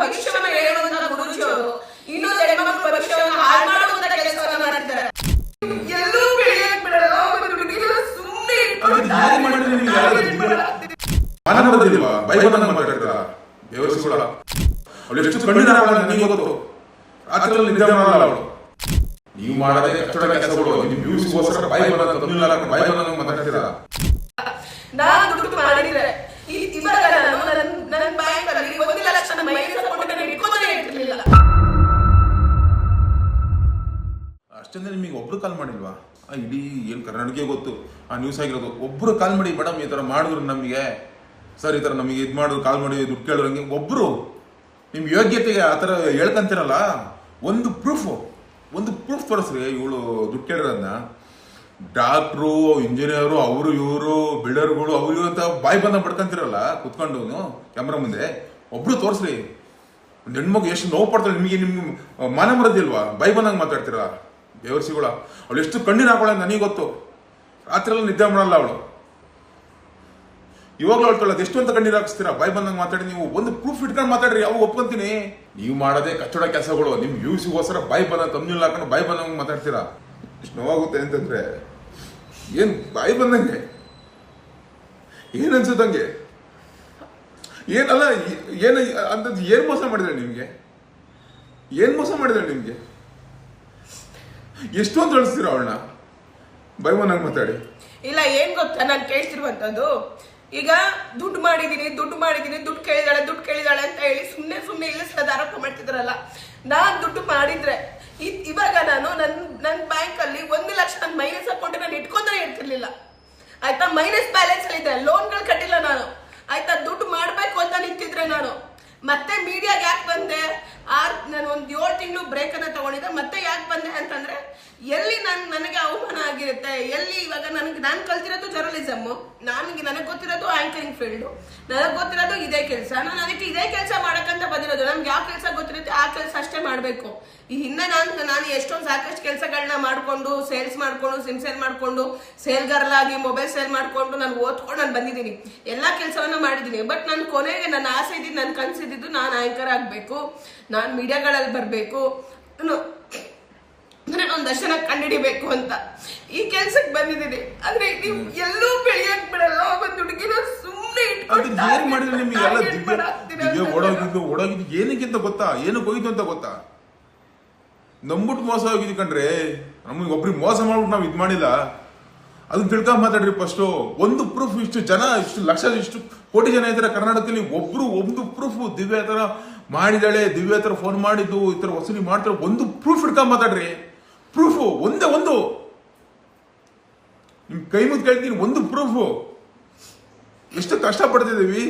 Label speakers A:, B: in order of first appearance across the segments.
A: ಭವಿಷ್ಯವನ್ನು ಹೇಳುವಂತ ಗುರೂಜಿಯವರು ಇನ್ನೊಂದು ಹೆಣ್ಮಕ್ಳ ಭವಿಷ್ಯವನ್ನು ಹಾಳು ಮಾಡುವಂತ ಕೆಲಸವನ್ನ ಮಾಡ್ತಿದ್ದಾರೆ. ಎಲ್ಲೂ ಬೆಳೆಯಕ್ ಬಿಡಲ್ಲ. ಸುಮ್ಮನೆ
B: ನೀವು ಮಾಡದೆ ಕಚ್ಚಡ ಕೆಲಸಗಳು ವ್ಯೂಸ್ಗೋಸ್ಕರ ಮಾತಾಡ್ತೀರಾ.
A: ನಾನು ದುಡ್ಡು ಮಾಡಿದ್ರೆ ಇವಾಗ ನಾನು ನನ್ನ ಬ್ಯಾಂಕ್ ಅಲ್ಲಿ 1 ಲಕ್ಷ ಮೈನಸ್ ಅಕೌಂಟ್ ಅನ್ನು ಇಟ್ಕೊಂಡೇ ಇರ್ತಿರ್ಲಿಲ್ಲ.
B: ಅಷ್ಟೊಂದೇ ನಿಮಗೆ ಒಬ್ರು ಕಾಲ್ ಮಾಡಿಲ್ವಾ? ಇಡೀ ಏನ್ ಕರ್ನಾಟಕ ಗೊತ್ತು ಆ ನ್ಯೂಸ್ ಆಗಿರೋದು. ಒಬ್ರು ಕಾಲ್ ಮಾಡಿ ಮೇಡಮ್ ಈ ತರ ಮಾಡಿದ್ರು ನಮಗೆ ಸರ್, ಈ ತರ ನಮಗೆ ಇದ್ ಮಾಡಿದ್ರು, ಕಾಲ್ ಮಾಡಿ ದುಡ್ಡು ಕೇಳಿದ್ರಂಗೆ ಒಬ್ರು ನಿಮ್ ಯೋಗ್ಯತೆಗೆ ಆತರ ಹೇಳ್ಕಂತಿರಲ್ಲ. ಒಂದು ಪ್ರೂಫ್ ತೋರಿಸ್ರಿ. ಇವಳು ದುಡ್ಡು ಕೇಳಿರೋದನ್ನ ಡಾಕ್ಟ್ರು, ಇಂಜಿನಿಯರು, ಅವರು ಇವರು, ಬಿಲ್ಡರ್ಗಳು, ಅವ್ರು ಇವರು ಅಂತ ಬಾಯಿ ಬಂದ ಪಡ್ಕೊಂತಿರಲ್ಲ ಕುತ್ಕೊಂಡು ಕ್ಯಾಮ್ರಾ ಮುಂದೆ. ಒಬ್ರು ತೋರಿಸ್ರಿ. ಒಂದು ಹೆಣ್ಮಗು ಎಷ್ಟು ನೋವು ಪಡ್ತಾಳೆ. ನಿಮಗೆ ಮಾನ ಮರದಿಲ್ವಾ? ಬಾಯಿ ಬಂದಂಗೆ ಮಾತಾಡ್ತೀರಾ ಬೇವರ್ಸಿಗಳ. ಅವಳು ಎಷ್ಟು ಕಣ್ಣೀರು ಹಾಕೊಳ್ಳ ನನಗೆ ಗೊತ್ತು. ರಾತ್ರಿ ಎಲ್ಲ ನಿದ್ದೆ ಮಾಡಲ್ಲ ಅವಳು. ಇವಾಗಲೂ ಹೇಳ್ತಾಳೆ ಎಷ್ಟು ಅಂತ ಕಣ್ಣೀರು ಹಾಕಿಸ್ತೀರಾ? ಬಾಯಿ ಬಂದಂಗೆ ಮಾತಾಡಿ. ನೀವು ಒಂದು ಪ್ರೂಫ್ ಇಟ್ಕೊಂಡು ಮಾತಾಡ್ರಿ, ಅವಾಗ ಒಪ್ಕೊಂತೀನಿ. ನೀವು ಮಾಡದೆ ಕಚ್ಚಡ ಕೆಲಸಗಳು ನಿಮ್ ವ್ಯೂಸ್ಗೋಸ್ಕರ ಬಾಯಿ ಬಂದ ತಮ್ಮಿಲ್ಲ ಹಾಕೊಂಡು ಬಾಯಿ ಬಂದಂಗೆ ಮಾತಾಡ್ತೀರಾ. ಎಷ್ಟು ನೋವಾಗುತ್ತೆ ಅಂತಂದ್ರೆ ಏನ್ ಬಾಯಿ ಬಂದಂಗೆ ಏನ್ ಅನ್ಸುತ್ತಂಗೆ ಏನಲ್ಲ ಏನ ಅಂತದ್ ಏನ್ ಮೋಸ ಮಾಡಿದ್ರೆ ನಿಮ್ಗೆ? ಎಷ್ಟೊಂದು ಅಳಿಸ್ತೀರ ಅವಳನ್ನ ಬಾಯಿ ಬಂದಂಗೆ ಮಾತಾಡಿ.
A: ಇಲ್ಲ ಏನ್ ಗೊತ್ತಾ ನಾನು ಕೇಳ್ತಿರುವಂತದ್ದು, ಈಗ ದುಡ್ಡು ಮಾಡಿದೀನಿ ದುಡ್ಡು ಕೇಳಿದಾಳೆ ಅಂತ ಹೇಳಿ ಸುಮ್ನೆ ಇಲ್ಲ ಆರೋಪ ಮಾಡ್ತಿದ್ರಲ್ಲ. ನಾನ್ ದುಡ್ಡು ಮಾಡಿದ್ರೆ ಇವಾಗ ನಾನು ನನ್ನ ಬ್ಯಾಂಕ್ ಅಲ್ಲಿ 1 ಲಕ್ಷ ನನ್ನ ಮೈನಸ್ ಅಕೌಂಟ್ ನಾನು ಇಟ್ಕೊಂಡೇ ಇರ್ತಿರ್ಲಿಲ್ಲ. ಆಯ್ತಾ, ಮೈನಸ್ ಬ್ಯಾಲೆನ್ಸ್ ಅಲ್ಲಿ ಇದೆ, ಲೋನ್ಗಳು ಕಟ್ಟಿಲ್ಲ ನಾನು. ಆಯ್ತಾ, ದುಡ್ಡು ಮಾಡ್ಬೇಕು ಅಂತ ನಿಂತಿದ್ರೆ ನಾನು ಮತ್ತೆ ಮೀಡಿಯಾಗೆ ಯಾಕೆ ಬಂದೆ? ನಾನು ಒಂದು 7 ತಿಂಗಳು ಬ್ರೇಕ್ ಅನ್ನ ತಗೊಂಡಿದ್ದೆ. ಮತ್ತೆ ಯಾಕೆ ಬಂದೆ ಅಂತಂದ್ರೆ ಎಲ್ಲಿ ನನಗೆ ಅವಮಾನ ಆಗಿರುತ್ತೆ, ಎಲ್ಲಿ ಇವಾಗ ನಾನು ಕಲ್ತಿರೋದು ಜರ್ನಲಿಸಮ್, ನನಗೆ ಗೊತ್ತಿರೋದು ಆಂಕರಿಂಗ್ ಫೀಲ್ಡ್, ನನಗೆ ಗೊತ್ತಿರೋದು ಇದೇ ಕೆಲಸ. ನಾನು ಅದಕ್ಕೆ ಇದೇ ಕೆಲಸ ಮಾಡಕ್ಕಂತ ಬಂದಿರೋದು. ನಮ್ಗೆ ಯಾವ ಕೆಲಸ ಗೊತ್ತಿರುತ್ತೆ ಆ ಕೆಲಸ ಅಷ್ಟೇ ಮಾಡಬೇಕು. ಈ ಹಿಂದೆ ನಾನು ಎಷ್ಟೊಂದು ಸಾಕಷ್ಟು ಕೆಲಸಗಳನ್ನ ಮಾಡ್ಕೊಂಡು, ಸೇಲ್ಸ್ ಮಾಡ್ಕೊಂಡು, ಸಿಮ್ ಸೇಲ್ ಮಾಡ್ಕೊಂಡು, ಸೇಲ್ಗಾರಲಾಗಿ ಮೊಬೈಲ್ ಸೇಲ್ ಮಾಡ್ಕೊಂಡು ನಾನು ಓದ್ಕೊಂಡು ನಾನು ಬಂದಿದ್ದೀನಿ. ಎಲ್ಲಾ ಕೆಲಸವನ್ನ ಮಾಡಿದ್ದೀನಿ. ಬಟ್ ನನ್ನ ಕೊನೆಗೆ ನನ್ನ ಆಸೆ ಇದ್ದಿದ್ದು, ನನ್ನ ಕನಸಿದ್ದು ನಾನು ಆಂಕರ್ ಆಗ್ಬೇಕು, ನಾನು ಮೀಡಿಯಾಗಳಲ್ಲಿ ಬರಬೇಕು, ಒಂದು ದರ್ಶನ ಕಂಡಿಡಿಬೇಕು ಅಂತ ಈ ಕೆಲ್ಸಕ್ಕೆ ಬಂದಿದ್ದೀನಿ. ಆದ್ರೆ ನೀವು ಎಲ್ಲೂ ಬೆಳೆಯಕ್ ಬಿಡಲ್ಲ. ಒಂದು ಹುಡುಗಿನ ಸುಮ್ಮನೆ
B: ಓಡೋಗಿದ್ದು ಏನಕ್ಕೆ ಅಂತ ಗೊತ್ತಾ? ಏನಕ್ಕೆ ಹೋಗಿದ್ದು ಅಂತ ಗೊತ್ತಾ? ನಂಬಿಟ್ಟು ಮೋಸ ಹೋಗಿದ್ದು ಕಣ್ರೆ. ನಮಗೆ ಒಬ್ರಿಗೆ ಮೋಸ ಮಾಡ್ಬಿಟ್ಟು ನಾವು ಇದ್ ಮಾಡಿಲ್ಲ. ಅದನ್ನ ತಿಳ್ಕೊಂಡ್ ಮಾತಾಡ್ರಿ ಫಸ್ಟ್. ಒಂದು ಪ್ರೂಫ್, ಇಷ್ಟು ಜನ, ಇಷ್ಟು ಲಕ್ಷ, ಇಷ್ಟು ಕೋಟಿ ಜನ ಇದ್ದಾರೆ ಕರ್ನಾಟಕದಲ್ಲಿ. ಒಂದು ಪ್ರೂಫ್ ದಿವ್ಯ ತರ ಮಾಡಿದಾಳೆ, ದಿವ್ಯ ತರ ಫೋನ್ ಮಾಡಿದ್ದು, ಈ ತರ ವಸೂಲಿ ಮಾಡ್ತಾರೆ. ಒಂದು ಪ್ರೂಫ್ ಇಟ್ಕೊಂಡ್ ಮಾತಾಡ್ರಿ. ಪ್ರೂಫ್ ಒಂದೇ ಒಂದು. ನಿಮ್ ಕೈ ಮುದ್ದು ಕೇಳ್ತೀನಿ, ಒಂದು ಪ್ರೂಫ್. ಎಷ್ಟು ಕಷ್ಟ ಪಡ್ತಿದ್ದೀವಿ,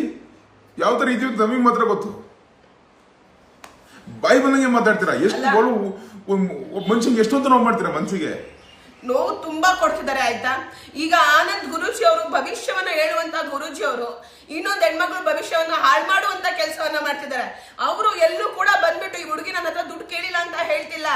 B: ಯಾವ ತರ ಇದೀವಿ ನಮಗೆ ಮಾತ್ರ ಗೊತ್ತು. ಬಾಯಿ ಬಂದಂಗೆ ಮಾತಾಡ್ತೀರಾ. ಎಷ್ಟು ಒಬ್ಬ ಮನುಷ್ಯನಿಗೆ ಎಷ್ಟೊಂತ ನೋವು ಮಾಡ್ತೀರಾ ಮನ್ಸಿಗೆ.
A: ನೋವು ತುಂಬಾ ಕೊಡ್ತಿದ್ದಾರೆ. ಆಯ್ತಾ, ಈಗ ಆನಂದ್ ಗುರೂಜಿ ಅವರು ಭವಿಷ್ಯವನ್ನ ಹೇಳುವಂತ ಗುರೂಜಿ ಅವರು ಇನ್ನೊಂದು ಹೆಣ್ಮಕ್ಳು ಭವಿಷ್ಯವನ್ನ ಹಾಳು ಮಾಡುವಂತ ಕೆಲಸವನ್ನ ಮಾಡ್ತಿದ್ದಾರೆ. ಅವರು ಎಲ್ಲೂ ಕೂಡ ಬಂದ್ಬಿಟ್ಟು ಈ ಹುಡುಗಿ ನನ್ನ ಹತ್ರ ದುಡ್ಡು ಕೇಳಿಲ್ಲ ಅಂತ ಹೇಳ್ತಿಲ್ಲ.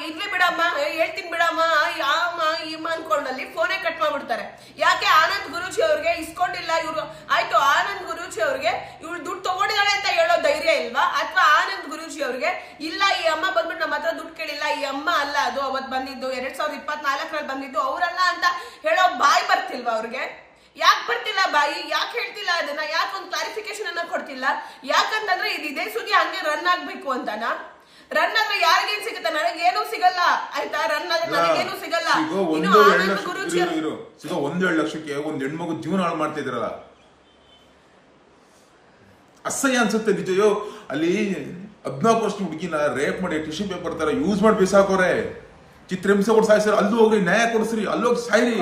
A: ಇರ್ಲಿ ಬಿಡಮ್ಮ, ಹೇಳ್ತೀನಿ ಬಿಡಮ್ಮ, ಯಾಮ ಇಮ್ಮ ಅನ್ಕೊಂಡಲ್ಲಿ ಫೋನೇ ಕಟ್ ಮಾಡ್ಬಿಡ್ತಾರೆ. ಯಾಕೆ? ಆನಂದ್ ಗುರೂಜಿ ಅವ್ರಿಗೆ ಇಸ್ಕೊಂಡಿಲ್ಲ ಇವ್ರು. ಆಯ್ತು, ಆನಂದ್ ಗುರೂಜಿ ಅವ್ರಿಗೆ ಇವ್ಳು ದುಡ್ಡು ತಗೊಂಡಿದ್ದಾಳೆ ಅಂತ ಹೇಳೋ ಧೈರ್ಯ ಇಲ್ವಾ? ಅಥವಾ ಆನಂದ್ ಗುರೂಜಿ ಅವ್ರಿಗೆ ಇಲ್ಲ ಈ ಅಮ್ಮ ಬಂದ್ಬಿಟ್ಟು ನಮ್ಮ ಹತ್ರ ದುಡ್ಡು ಕೇಳಿಲ್ಲ, ಈ ಅಮ್ಮ ಅಲ್ಲ ಅದು, ಅವತ್ ಬಂದಿದ್ದು 2024ರಲ್ಲಿ ಬಂದಿದ್ದು ಅವರಲ್ಲ ಅಂತ ಹೇಳೋ ಬಾಯಿ ಬರ್ತಿಲ್ವಾ ಅವ್ರಿಗೆ? ಯಾಕೆ ಬರ್ತಿಲ್ಲ ಬಾಯಿ? ಯಾಕೆ ಹೇಳ್ತಿಲ್ಲ ಅದನ್ನ? ಯಾಕೆ ಒಂದು ಕ್ಲಾರಿಫಿಕೇಶನ್ ಅನ್ನ ಕೊಡ್ತಿಲ್ಲ? ಯಾಕಂತಂದ್ರೆ ಇದೇ ಸುದ್ದಿ ಹಂಗೆ ರನ್ ಆಗ್ಬೇಕು ಅಂತನಾ? ರನ್ ಆದ್ರೆ ಯಾರಿಗೇನು ಸಿಗುತ್ತೆ? ನನಗೇನು ಸಿಗಲ್ಲ. ಆಯ್ತಾ, ರನ್ ಆದ್ರೆ ನನಗೇನು ಸಿಗಲ್ಲ.
B: 1-2 ಲಕ್ಷಕ್ಕೆ ಒಂದ್ ಹೆಣ್ಮಗು ಜೀವನ ಹಾಳು ಮಾಡ್ತಾ ಇದ್ರಲ್ಲ, ಅಸಹ್ಯ ಅನ್ಸುತ್ತೆ ನಿಜಯೋ. ಅಲ್ಲಿ 14 ವರ್ಷ ಹುಡುಗಿನ ರೇಪ್ ಮಾಡಿ ಟಿಶ್ಯೂ ಪೇಪರ್ ತರ ಯೂಸ್ ಮಾಡಿ ಬಿಸಾಕೋರೆ, ಚಿತ್ರಹಿಂಸೆ ಕೊಡ್ ಸಾಯಿಸ್ರಿ. ಅಲ್ಲೂ ಹೋಗ್ರಿ, ನ್ಯಾಯ ಕೊಡಿಸ್ರಿ, ಅಲ್ಲೋಗಿ ಸಾಯ್ರಿ,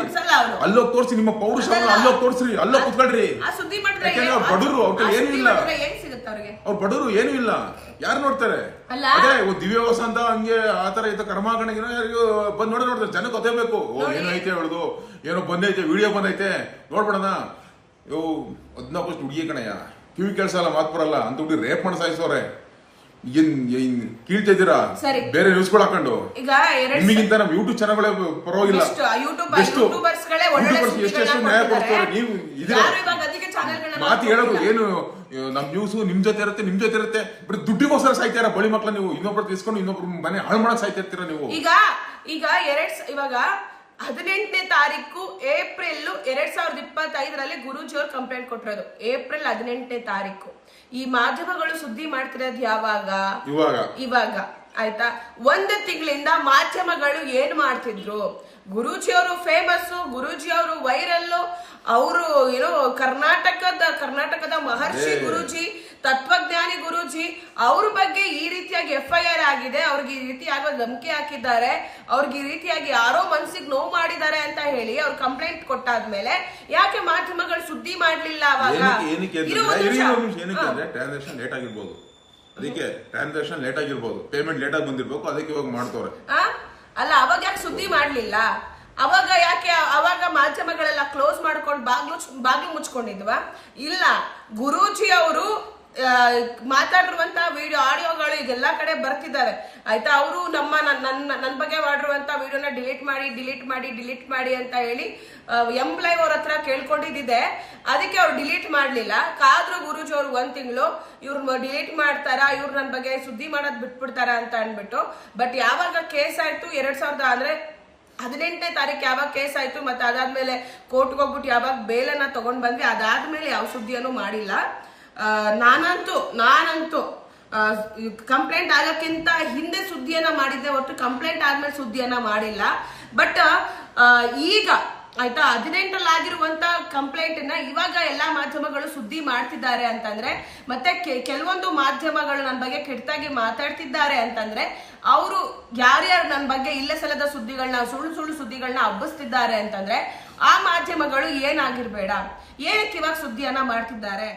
B: ಅಲ್ಲೋಗಿ ತೋರಿಸಿ ನಿಮ್ಮ ಪೌರುಷವನ್ನ, ಅಲ್ಲೋಗಿ ತೋರಿಸ್ರಿ, ಅಲ್ಲೋಗಿ ಕುತ್ಕೊಳ್ರಿ. ಬಡವರು ಅವ್ರ ಏನೂ ಇಲ್ಲ, ಅವ್ರು ಬಡವರು ಏನೂ ಇಲ್ಲ, ಯಾರು ನೋಡ್ತಾರೆ? ಅದೇ ದಿವ್ಯವಾಸ ಅಂತ ಹಂಗೆ ಆತರ ಈ ಕರ್ಮಾಗಣಿಗೆ ಬಂದ್ ನೋಡ್ತಾರೆ. ಜನಕ್ಕೆ ಗೊತ್ತೇಬೇಕು, ಏನೈತೆ ಹೇಳುದು, ಏನೋ ಬಂದೈತೆ, ವಿಡಿಯೋ ಬಂದೈತೆ, ನೋಡ್ಬಿಡೋಣ. 14 ವರ್ಷ ಹುಡುಗಿ ಕಣಯ್ಯ, ಕಿವಿ ಕೆಲ್ಸ ಅಲ್ಲ, ಮಾತು ಬರಲ್ಲ ಅಂತ ಹುಡುಗಿ ರೇಪ್ ಮಾಡಿ ಸಾಯಿಸೋರೆ. ಏನ್ ಕೀಳ್ತಿದ್ದೀರಾ
A: ಸರಿ.
B: ಬೇರೆ ನ್ಯೂಸ್ಗಳು ಹಾಕೊಂಡು
A: ಈಗ
B: ನಿಮಗಿಂತ ನಮ್ಮ ಯೂಟ್ಯೂಬ್ ಚಾನಲ್ಗಳೇ ಪರವಾಗಿಲ್ಲ.
A: ಯೂಟ್ಯೂಬರ್ಸ್ಗಳೇ ಒಳ್ಳೆ
B: ಎಷ್ಟು ನ್ಯಾಯ ಕೊಡ್ತಾರೆ. ನೀವು ಮಾತು ಹೇಳೋದು ಏನು ನಮ್ ನ್ಯೂಸ್ ನಿಮ್ ಜೊತೆ ಇರುತ್ತೆ ಬರೀ ದುಡ್ಡಿಗೋಸ್ಕರ ಸಾಯ್ತಾರ ಬಳಿ ಮಕ್ಳ. ನೀವು ಇನ್ನೊಬ್ರು ತಿಸ್ಕೊಂಡು ಇನ್ನೊಬ್ರು ಮನೆ ಹಾಳು ಮಾಡಕ್ ಸಾಯ್ತಿರ್ತೀರ ನೀವು.
A: ಈಗ ಇವಾಗ 18ನೇ ತಾರೀಕು ಏಪ್ರಿಲ್ 2025ರಲ್ಲಿ ಗುರೂಜಿಯವರು ಕಂಪ್ಲೇಂಟ್ ಕೊಟ್ಟಿರೋದು. ಏಪ್ರಿಲ್ 18ನೇ ತಾರೀಕು. ಈ ಮಾಧ್ಯಮಗಳು ಸುದ್ದಿ ಮಾಡ್ತಿರೋದು ಇವಾಗ ಆಯ್ತಾ. ಒಂದು ತಿಂಗಳಿಂದ ಮಾಧ್ಯಮಗಳು ಏನ್ ಮಾಡ್ತಿದ್ರು, ಗುರೂಜಿಯವರು ಫೇಮಸ್, ಗುರೂಜಿಯವರು ವೈರಲ್, ಅವರು ಏನೋ ಕರ್ನಾಟಕದ ಮಹರ್ಷಿ ಗುರೂಜಿ, ತತ್ವಜ್ಞಾನಿ ಗುರೂಜಿ, ಅವ್ರ ಬಗ್ಗೆ ಈ ರೀತಿಯಾಗಿ FIR ಆಗಿದೆ, ಅವ್ರಿಗೆ ಈ ರೀತಿಯಾಗಿ ಧಮಕಿ ಹಾಕಿದ್ದಾರೆ, ಅವ್ರಿಗೆ ಈ ರೀತಿಯಾಗಿ ಯಾರೋ ಮನ್ಸಿಗೆ ನೋವು ಮಾಡಿದ್ದಾರೆ ಅಂತ ಹೇಳಿ ಅವ್ರು ಕಂಪ್ಲೇಂಟ್ ಕೊಟ್ಟಾದ್ಮೇಲೆ ಯಾಕೆ ಮಾಧ್ಯಮಗಳು ಸುದ್ದಿ ಮಾಡ್ಲಿಲ್ಲ? ಅವಾಗ
B: ಟ್ರಾನ್ಸಾಕ್ಷನ್ ಲೇಟ್ ಆಗಿರ್ಬೋದು, ಅದಕ್ಕೆ ಟ್ರಾನ್ಸಾಕ್ಷನ್ ಲೇಟ್ ಆಗಿರ್ಬೋದು, ಪೇಮೆಂಟ್ ಲೇಟ್ ಆಗಿ ಬಂದಿರ್ಬೇಕು, ಅದಕ್ಕೆ ಇವಾಗ ಮಾಡ್ತವ್ರೆ.
A: ಅಲ್ಲ, ಅವಾಗ ಯಾಕೆ ಸುದ್ದಿ ಮಾಡ್ಲಿಲ್ಲ? ಅವಾಗ ಮಾಧ್ಯಮಗಳೆಲ್ಲ ಕ್ಲೋಸ್ ಮಾಡ್ಕೊಂಡು ಬಾಗ್ಲು ಮುಚ್ಕೊಂಡಿದ್ವಾ? ಇಲ್ಲ, ಗುರೂಜಿ ಅವರು ಮಾತಾಡಿರುವಂತ ವಿಡಿಯೋ ಆಡಿಯೋಗಳು ಇದೆಲ್ಲಾ ಕಡೆ ಬರ್ತಿದ್ದಾವೆ ಆಯ್ತಾ. ಅವರು ನನ್ನ ಬಗ್ಗೆ ಮಾಡಿರುವಂತ ವಿಡಿಯೋನ ಡಿಲೀಟ್ ಮಾಡಿ ಅಂತ ಹೇಳಿ ಎಂಪ್ಲಾಯ್ ಅವ್ರ ಹತ್ರ ಕೇಳ್ಕೊಂಡಿದ್ದೆ. ಅದಕ್ಕೆ ಅವ್ರು ಡಿಲೀಟ್ ಮಾಡ್ಲಿಲ್ಲ. ಕಾದ್ರು ಗುರೂಜಿ ಅವ್ರು 1 ತಿಂಗಳು ಇವ್ರು ಡಿಲೀಟ್ ಮಾಡ್ತಾರ, ಇವ್ರು ನನ್ನ ಬಗ್ಗೆ ಸುದ್ದಿ ಮಾಡೋದ್ ಬಿಟ್ಬಿಡ್ತಾರ ಅಂತ ಅನ್ಬಿಟ್ಟು. ಬಟ್ ಯಾವಾಗ ಕೇಸ್ ಆಯ್ತು 18ನೇ ತಾರೀಕು ಯಾವಾಗ ಕೇಸ್ ಆಯ್ತು, ಮತ್ತೆ ಅದಾದ್ಮೇಲೆ ಕೋರ್ಟ್ಗೆ ಹೋಗ್ಬಿಟ್ಟು ಯಾವಾಗ ಬೇಲನ್ನ ತಗೊಂಡ್ ಬಂದ್ವಿ, ಅದಾದ್ಮೇಲೆ ಯಾವ ಸುದ್ದಿಯನ್ನು ಮಾಡಿಲ್ಲ. ನಾನಂತೂ ಕಂಪ್ಲೇಂಟ್ ಆಗಕ್ಕಿಂತ ಹಿಂದೆ ಸುದ್ದಿಯನ್ನ ಮಾಡಿದ್ದೆ ಹೊರತು ಕಂಪ್ಲೇಂಟ್ ಆದ್ಮೇಲೆ ಸುದ್ದಿಯನ್ನ ಮಾಡಿಲ್ಲ. ಬಟ್ ಈಗ ಆಯ್ತಾ 18ರಲ್ಲಿ ಆಗಿರುವಂತ ಕಂಪ್ಲೇಂಟ್ ನ ಇವಾಗ ಎಲ್ಲಾ ಮಾಧ್ಯಮಗಳು ಸುದ್ದಿ ಮಾಡ್ತಿದ್ದಾರೆ ಅಂತಂದ್ರೆ, ಮತ್ತೆ ಕೆಲವೊಂದು ಮಾಧ್ಯಮಗಳು ನನ್ನ ಬಗ್ಗೆ ಕೆಟ್ಟದಾಗಿ ಮಾತಾಡ್ತಿದ್ದಾರೆ ಅಂತಂದ್ರೆ, ಅವರು ಯಾರ್ಯಾರು ನನ್ನ ಬಗ್ಗೆ ಇಲ್ಲ ಸಲ್ಲದ ಸುದ್ದಿಗಳನ್ನ, ಸುಳ್ಳು ಸುದ್ದಿಗಳನ್ನ ಹಬ್ಬಿಸ್ತಿದ್ದಾರೆ ಅಂತಂದ್ರೆ ಆ ಮಾಧ್ಯಮಗಳು ಏನಾಗಿರ್ಬೇಡ, ಏನಕ್ಕೆ ಇವಾಗ ಸುದ್ದಿಯನ್ನ ಮಾಡ್ತಿದ್ದಾರೆ?